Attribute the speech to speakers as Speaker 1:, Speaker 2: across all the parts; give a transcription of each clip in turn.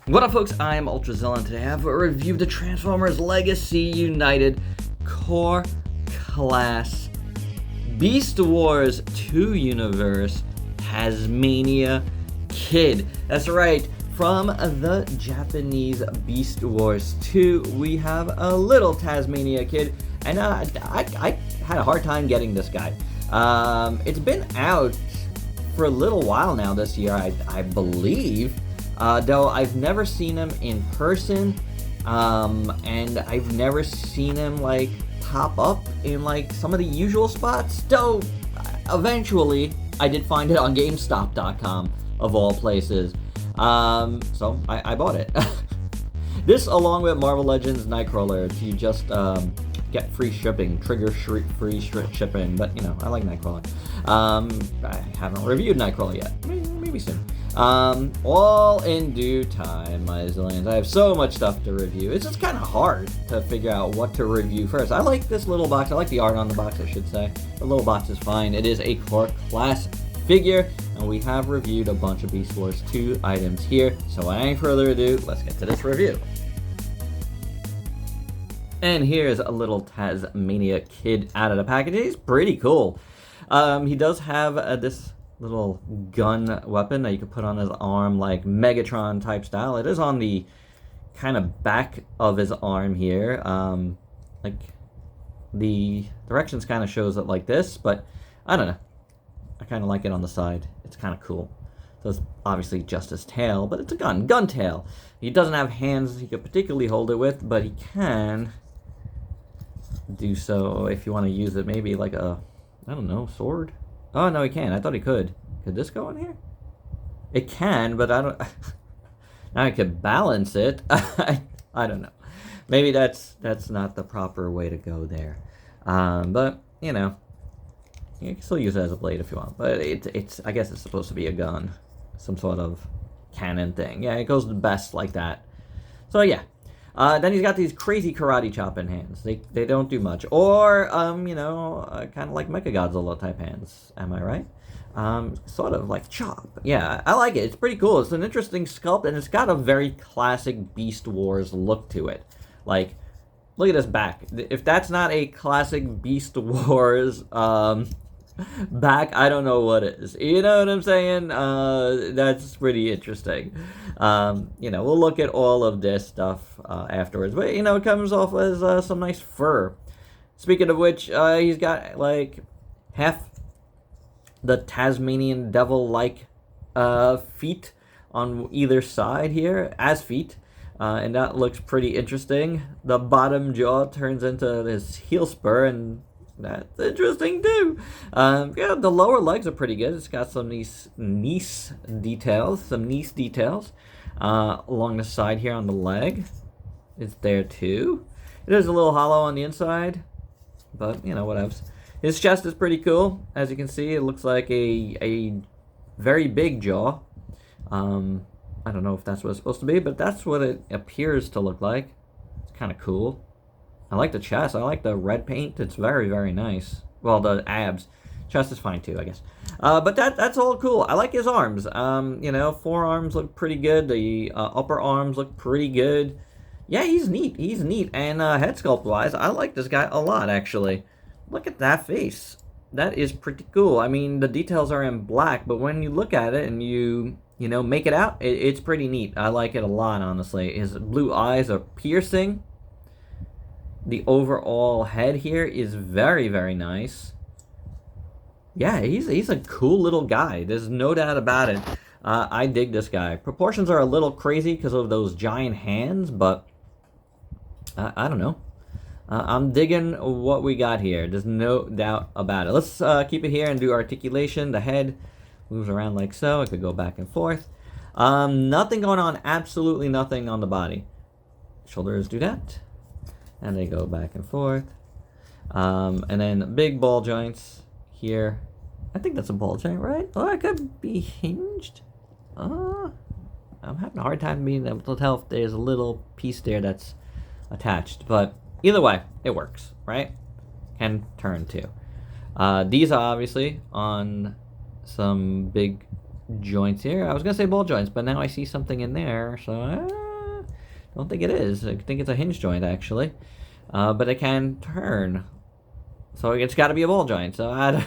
Speaker 1: What up, folks? I am Ultrazillatoys, and today I have a review of the Transformers Legacy United Core Class Beast Wars 2 Universe Tasmania Kid. That's right, from the Japanese Beast Wars 2, we have a little Tasmania Kid, and I had a hard time getting this guy. It's been out for a little while now this year, I believe. Though I've never seen him in person, and I've never seen him like pop up in like some of the usual spots. Though eventually I did find it on GameStop.com of all places, so I bought it. This, along with Marvel Legends Nightcrawler, to just get free shipping, trigger free shipping. But you know, I like Nightcrawler. I haven't reviewed Nightcrawler yet. Maybe soon. All in due time, my zillions. I have so much stuff to review. It's just kind of hard to figure out what to review first. I like this little box. I like the art on the box, I should say. The little box is fine. It is a core class figure, and we have reviewed a bunch of Beast Wars 2 items here. So without any further ado, let's get to this review. And here's a little Tasmania Kid out of the package. He's pretty cool. He does have this little gun weapon that you can put on his arm, like Megatron type style. It is on the kind of back of his arm here. Like the directions kind of shows it like this, but I don't know. I kind of like it on the side. It's kind of cool. So it's obviously just his tail, but it's a gun tail. He doesn't have hands he could particularly hold it with, but he can do so if you want to use it maybe like a, I don't know, sword. Oh, no, he can't. I thought he could. Could this go in here? It can, but I don't... Now I could balance it. I don't know. Maybe that's not the proper way to go there. But, you know, you can still use it as a blade if you want. But it's I guess it's supposed to be a gun. Some sort of cannon thing. Yeah, it goes the best like that. So, yeah. Then he's got these crazy karate chopping hands. They don't do much. Or, you know, kind of like Mechagodzilla type hands. Am I right? Sort of like chop. Yeah, I like it. It's pretty cool. It's an interesting sculpt, and it's got a very classic Beast Wars look to it. Like, look at his back. If that's not a classic Beast Wars back, I don't know what is. You know what I'm saying? That's pretty interesting. You know, we'll look at all of this stuff afterwards, but you know, it comes off as some nice fur. Speaking of which, he's got like half the Tasmanian devil-like feet on either side here as feet, and that looks pretty interesting. The bottom jaw turns into this heel spur, and that's interesting too. Yeah, the lower legs are pretty good. It's got some nice details along the side here on the leg. It's there too. It is a little hollow on the inside, but you know, whatever. His chest is pretty cool. As you can see, it looks like a very big jaw. I don't know if that's what it's supposed to be, but that's what it appears to look like. It's kind of cool. I like the chest. I like the red paint. It's very, very nice. Well, the abs. Chest is fine too, I guess. But that's all cool. I like his arms. You know, forearms look pretty good. The upper arms look pretty good. Yeah, he's neat. He's neat. And head sculpt-wise, I like this guy a lot, actually. Look at that face. That is pretty cool. I mean, the details are in black, but when you look at it and you know, make it out, it's pretty neat. I like it a lot, honestly. His blue eyes are piercing. The overall head here is very, very nice. Yeah, he's a cool little guy. There's no doubt about it. I dig this guy. Proportions are a little crazy because of those giant hands, but I don't know. I'm digging what we got here. There's no doubt about it. Let's keep it here and do articulation. The head moves around like so. It could go back and forth. Nothing going on. Absolutely nothing on the body. Shoulders do that. And they go back and forth. And then big ball joints here. I think that's a ball joint, right? Or it could be hinged. I'm having a hard time being able to tell if there's a little piece there that's attached. But either way, it works, right? Can turn too. These are obviously on some big joints here. I was gonna say ball joints, but now I see something in there, so I don't think it is. I think it's a hinge joint, actually. But it can turn. So it's got to be a ball joint. So I don't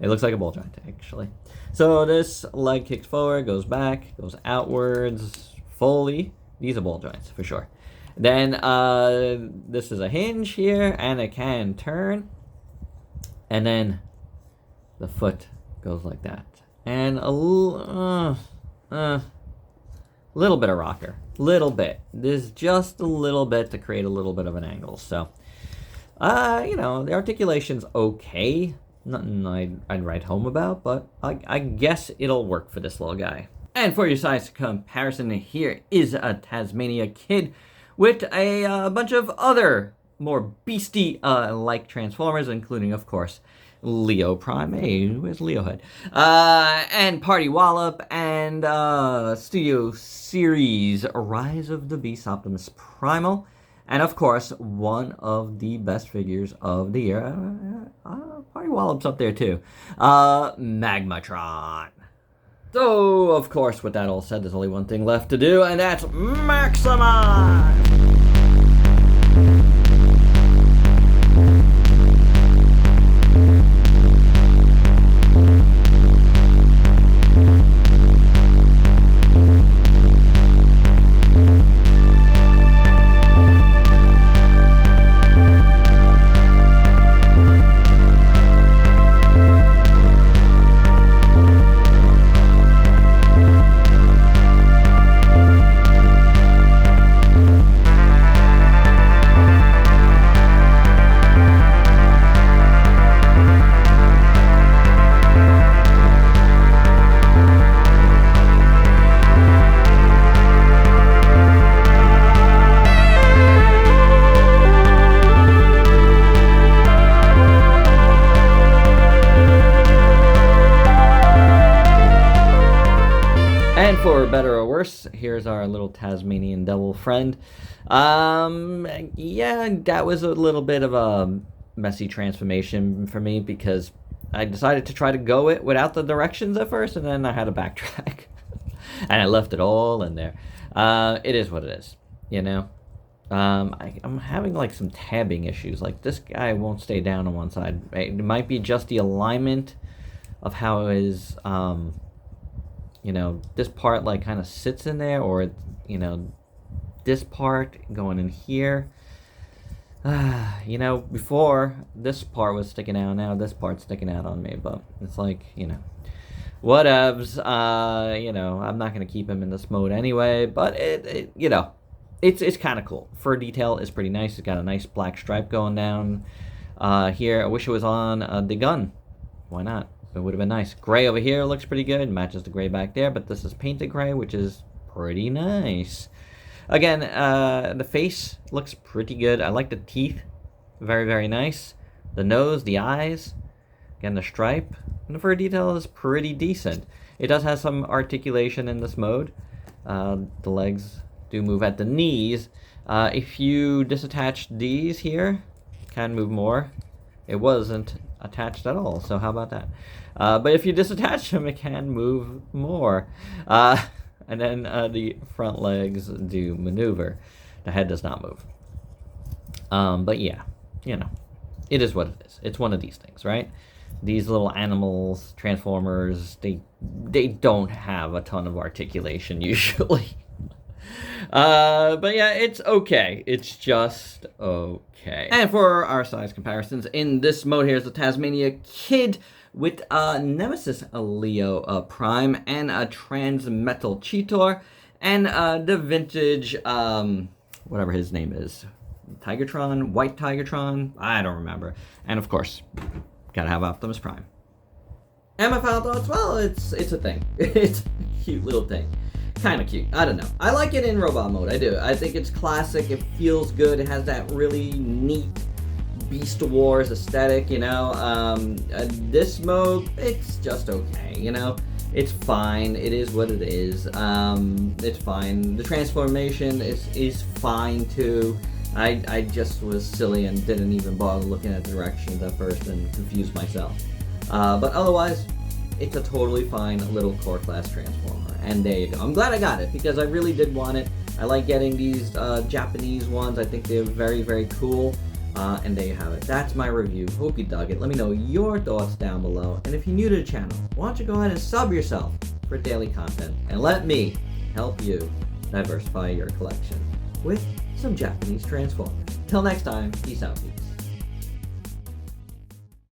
Speaker 1: It looks like a ball joint, actually. So this leg kicks forward, goes back, goes outwards, fully. These are ball joints, for sure. Then this is a hinge here, and it can turn. And then the foot goes like that. And a little bit of rocker. Little bit. There's just a little bit to create a little bit of an angle. So, you know, the articulation's okay. Nothing I'd write home about, but I guess it'll work for this little guy. And for your size comparison, here is a Tasmania Kid with a bunch of other more beastie like Transformers, including, of course, Leo Prime. Hey, where's Leo Head? And Party Wallop, and Studio Series Rise of the Beast Optimus Primal. And of course, one of the best figures of the year. Party Wallop's up there too. Magmatron. So, of course, with that all said, there's only one thing left to do, and that's maximize! And for better or worse, here's our little Tasmanian devil friend. Yeah, that was a little bit of a messy transformation for me because I decided to try to go it without the directions at first, and then I had to backtrack. And I left it all in there. It is what it is, you know? I'm having like some tabbing issues. Like this guy won't stay down on one side. It might be just the alignment of how his, you know, this part like kind of sits in there, or, you know, this part going in here. You know, before this part was sticking out, now this part's sticking out on me, but it's like, you know, whatevs. You know, I'm not gonna keep him in this mode anyway, but it you know, it's kind of cool. Fur detail is pretty nice. It's got a nice black stripe going down here. I wish it was on the gun. Why not? It would have been nice. Gray over here looks pretty good. Matches the gray back there, but this is painted gray, which is pretty nice. Again, the face looks pretty good. I like the teeth. Very, very nice. The nose, the eyes. Again, the stripe. And the fur detail is pretty decent. It does have some articulation in this mode. The legs do move at the knees. If you disattach these here, can move more. It wasn't attached at all, so how about that? But if you disattach them, it can move more. And then the front legs do maneuver. The head does not move. But yeah, you know, it is what it is. It's one of these things, right? These little animals, Transformers, they don't have a ton of articulation usually. But yeah, it's okay. It's just okay. And for our size comparisons, in this mode here is the Tasmania Kid with Nemesis Leo Prime and a Transmetal Cheetor and the vintage, whatever his name is, Tigertron, White Tigertron, I don't remember. And of course, gotta have Optimus Prime. And my final thoughts, well, it's a thing. It's a cute little thing. Kind of cute. I don't know. I like it in robot mode. I do. I think it's classic. It feels good. It has that really neat Beast Wars aesthetic, you know. This mode, it's just okay, you know. It's fine. It is what it is. It's fine. The transformation is fine too. I just was silly and didn't even bother looking at the directions at first and confused myself. But otherwise, it's a totally fine little core class transformer. And there you go. I'm glad I got it because I really did want it. I like getting these Japanese ones. I think they're very, very cool. And there you have it. That's my review. Hope you dug it. Let me know your thoughts down below. And if you're new to the channel, why don't you go ahead and sub yourself for daily content. And let me help you diversify your collection with some Japanese transformers. Till next time, peace out, peeps.